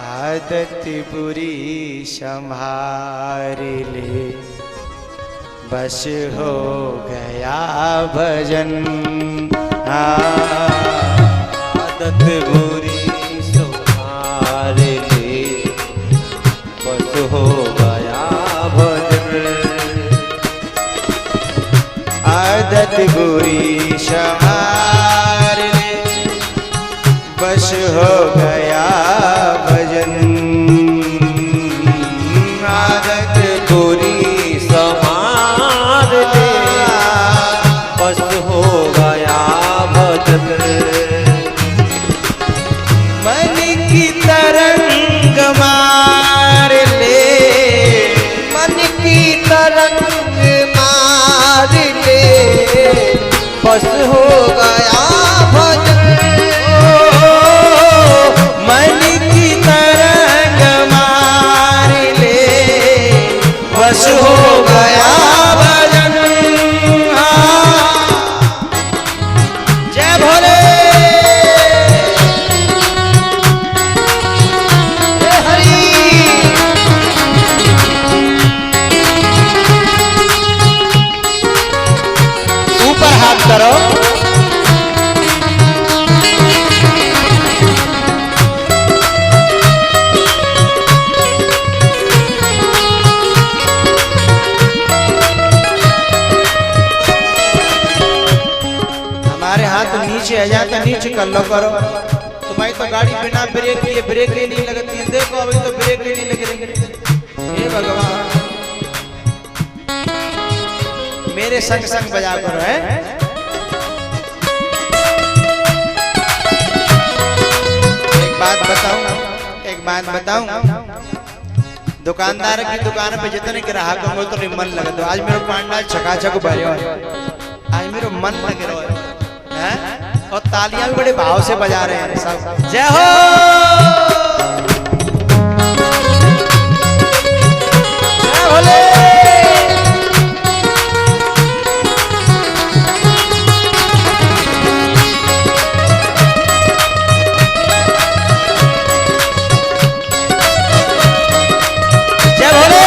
आदत बुरी संभार ले, बस हो गया भजन। आदत बुरी संभार ले, बस हो गया भजन। आदत बुरी संभार ले, बस हो गया भजन। आदत बुरी संभार ले, बस हो गया भजन। मन की तरंग मार ले, मन की तरंग मार ले, बस हो गया भजन। मन की तरंग मार ले, बस हो गया भजन। जय भोले। जय हरि। ऊपर हाथ करो। हमारे हाथ नीचे आ जाता, नीचे कर लो करो। तुम्हारी तो गाड़ी बिना ब्रेक लिए ब्रेक ही नहीं लगती है। देखो अभी तो ब्रेक ही नहीं लग रही। हे भगवान, मेरे संग संग बजा करो है। एक बात बताऊं, दुकानदार की दुकान पे जितने ग्राहक होंगे तो मन लगा दो। आज मेरे पांडा चकाचक भरे हो, आज मेरे मन लग रहा है और तालियां भी बड़े भाव से बजा रहे हैं सब। जय हो। जय भोले। जय भोले।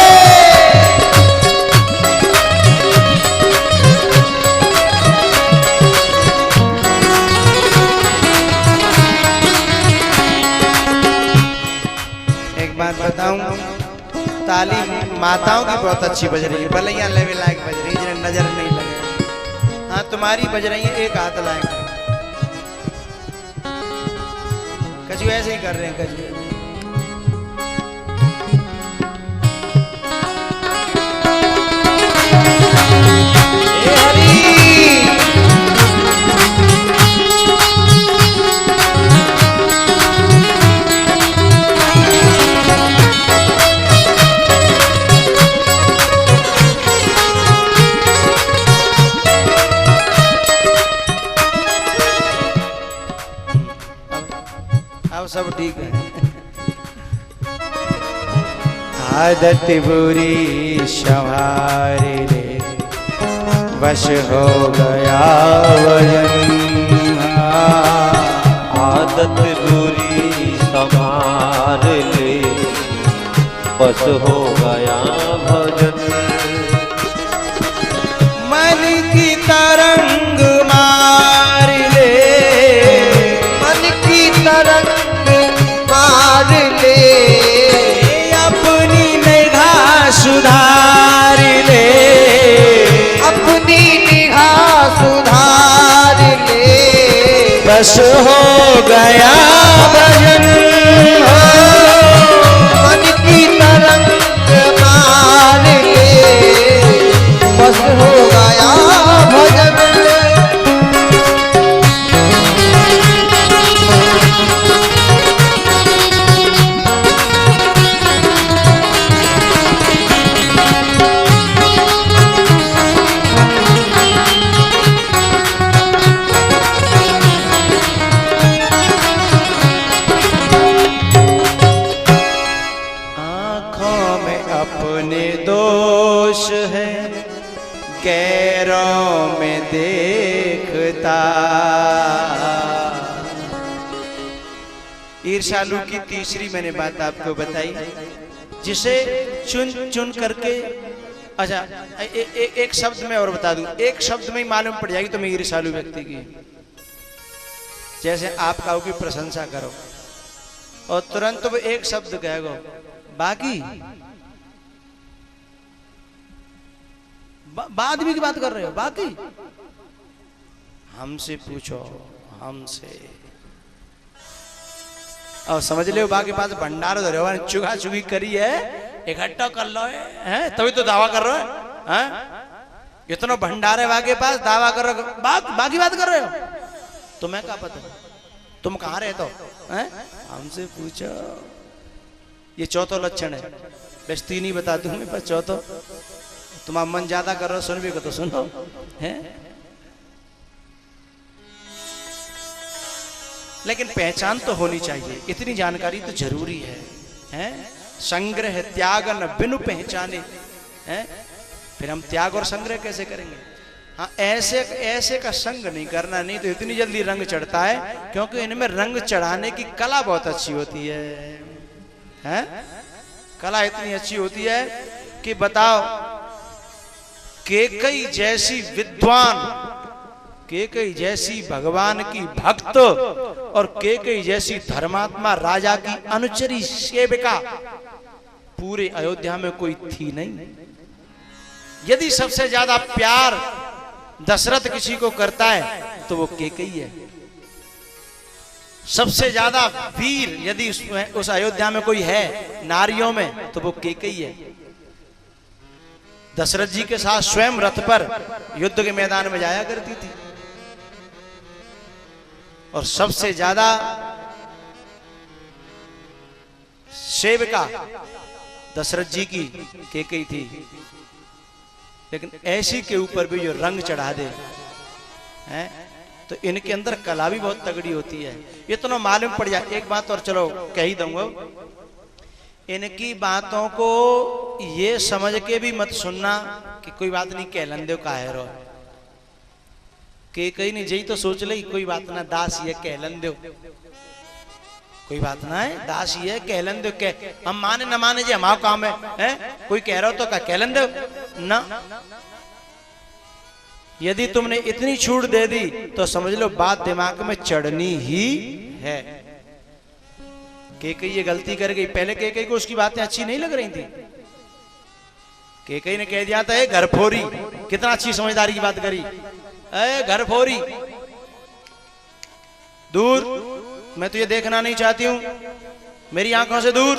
बताऊं, ताली माताओं की बहुत अच्छी बज रही है, भलैया लेवे लायक बज रही है, जिन्हें नजर नहीं लगे। हाँ तुम्हारी बज रही है एक हाथ लायक। कछु ऐसे ही कर रहे हैं कछु। सब ठीक है। आदत बुरी संभार ले, बस हो गया भजन। आदत बुरी संभार ले, बस हो गया भजन। मन की तरंग मार ले, मन की तरंग मार ले, अपनी निगाह सुधार ले, अपनी निगाह सुधार ले, बस हो गया भजन। मन की तरंग मार ले, बस हो गया भजन। ईर्ष्यालु की तीसरी मैंने बात आपको बताई, जिसे चुन चुन करके, अच्छा एक शब्द में और बता दूं, एक शब्द में ही मालूम पड़ जाएगी तुम्हें ईर्ष्यालु व्यक्ति की। जैसे आप काऊ की प्रशंसा करो और तुरंत वो एक शब्द कहेगो बाकी, बाद भी की बात कर रहे हो, बाकी हमसे पूछो, हमसे। और समझ ले बाकी पास भंडार धरे हो, चुगा चुगी करी है, इकट्ठा कर लो है, तभी तो दावा कर रहे हो हैं? इतना भंडार है बाकी पास, दावा कर रहे हो, बाकी बात कर रहे हो। तुम्हें क्या पता, तुम कहाँ रहते हो हैं? हमसे पूछो। ये चौथा लक्षण है, बस तीन ही बता दूंगी, बस चौथा तुम्हारा मन ज्यादा कर रहे हो, सुन भी को तो सुनो है। लेकिन पहचान तो होनी चाहिए, इतनी जानकारी तो जरूरी है, हैं? संग्रह त्याग न बिनु पहचाने, हैं? फिर हम त्याग और संग्रह कैसे करेंगे? हाँ, ऐसे ऐसे का संग नहीं करना, नहीं तो इतनी जल्दी रंग चढ़ता है, क्योंकि इनमें रंग चढ़ाने की कला बहुत अच्छी होती है, हैं? कला इतनी अच्छी होती है कि बताओ, केकई जैसी विद्वान, केकई जैसी भगवान की भक्त और केकई जैसी धर्मात्मा राजा की अनुचरी सेविका पूरे अयोध्या में कोई थी नहीं। यदि सबसे ज्यादा प्यार दशरथ किसी को करता है तो वो केकई है। सबसे ज्यादा वीर यदि उस अयोध्या में कोई है नारियों में तो वो केकई है। दशरथ जी के साथ स्वयं रथ पर युद्ध के मैदान में जाया करती थी, और सबसे ज्यादा सेविका दशरथ जी की केकई थी। लेकिन ऐसी के ऊपर भी जो रंग चढ़ा दे हैं, तो इनके अंदर कला भी बहुत तगड़ी होती है। इतना मालूम पड़ जाए। एक बात और चलो कह ही दूंगा, इनकी बातों को ये समझ के भी मत सुनना कि कोई बात नहीं कहलन दो काहे रो, के कहीं नहीं जई तो सोच ले कोई बात ना, दास ये कहलन दो, कोई बात ना है, दास ये कहलन दो, हम माने न माने जी हमारा काम है? कोई कह रहा हो तो क्या कहलन दो ना। यदि तुमने इतनी छूट दे दी तो समझ लो बात दिमाग में चढ़नी ही है। केकई ये गलती कर गई, पहले केकई को उसकी बातें अच्छी नहीं लग रही थी। केकई ने कह दिया था घर फोरी, कितना अच्छी समझदारी की बात करी, घर फोरी दूर, मैं तुझे देखना नहीं चाहती हूं, मेरी आंखों से दूर।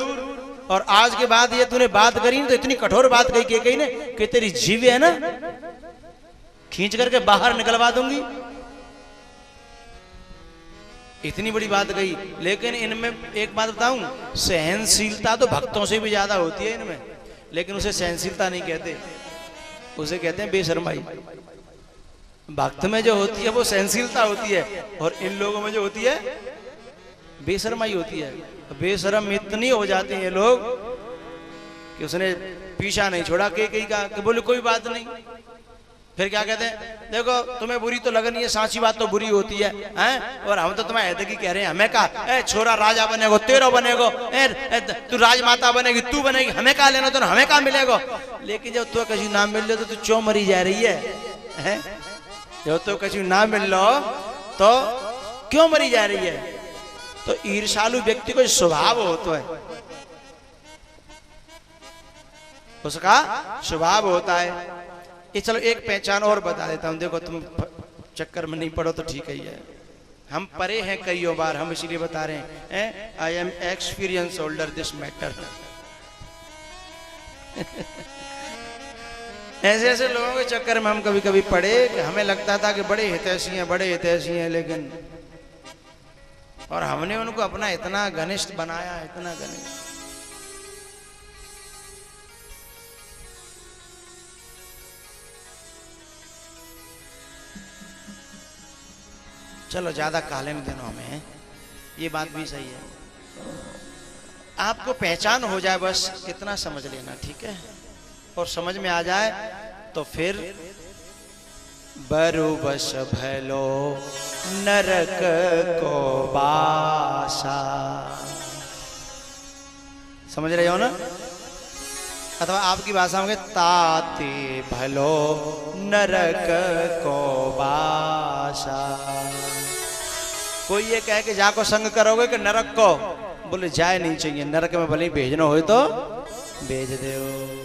और आज के बाद ये तूने बात करी तो इतनी कठोर बात कही केकई ने कि तेरी जीभ है ना खींच करके बाहर निकलवा दूंगी, इतनी बड़ी बात कही। लेकिन इनमें एक बात बताऊं, सहनशीलता तो भक्तों से भी ज्यादा होती है इनमें, लेकिन उसे सहनशीलता नहीं कहते, उसे कहते हैं बेशर्माई। भक्त में जो होती है वो सहनशीलता होती है, और इन लोगों में जो होती है बेशर्माई होती है। बेशर्म इतनी हो जाते हैं ये लोग कि उसने पीछा नहीं छोड़ा केकई का, कि बोले कोई बात नहीं। फिर क्या कहते हैं, देखो तुम्हें बुरी तो लगनी है, सांची बात तो बुरी होती है, हैं? और हम तो तुम्हें ऐसे की कह रहे हैं, हमें कहा छोरा राजा बनेगो, तेरो बनेगो, तू राजमाता बनेगी, तू बनेगी, हमें कहा लेना, तो हमें कहा मिलेगो। लेकिन जब तो किसी नाम मिल लो तो तू क्यों मरी जा रही है? जब तो किसी ना मिल लो तो क्यों मरी जा रही है? तो ईर्ष्यालु व्यक्ति को स्वभाव होता है, उसका स्वभाव होता है। ये चलो एक पहचान और बता देता हूं, देखो तुम चक्कर में नहीं पड़ो तो ठीक ही है, हम पढ़े हैं कईयों बार, हम इसीलिए बता रहे हैं। I am experience holder this matter. ऐसे ऐसे लोगों के चक्कर में हम कभी कभी पढ़े कि हमें लगता था कि बड़े हितैषी हैं, बड़े हितैषी हैं, लेकिन और हमने उनको अपना इतना घनिष्ठ बनाया, इतना घनिष्ठ। चलो ज्यादा कालीन दिनों में ये बात भी सही है, आपको पहचान हो जाए बस इतना समझ लेना, ठीक है? और समझ में आ जाए तो फिर बरु बस भलो नरक को बासा। समझ रहे हो ना? अथवा आपकी भाषा में ताते भलो नरक को बासा। कोई ये कहे कि जाको संग करोगे कि नरक को, बोले जाए नहीं चाहिए, नरक में भले ही भेजना हो तो भेज दो।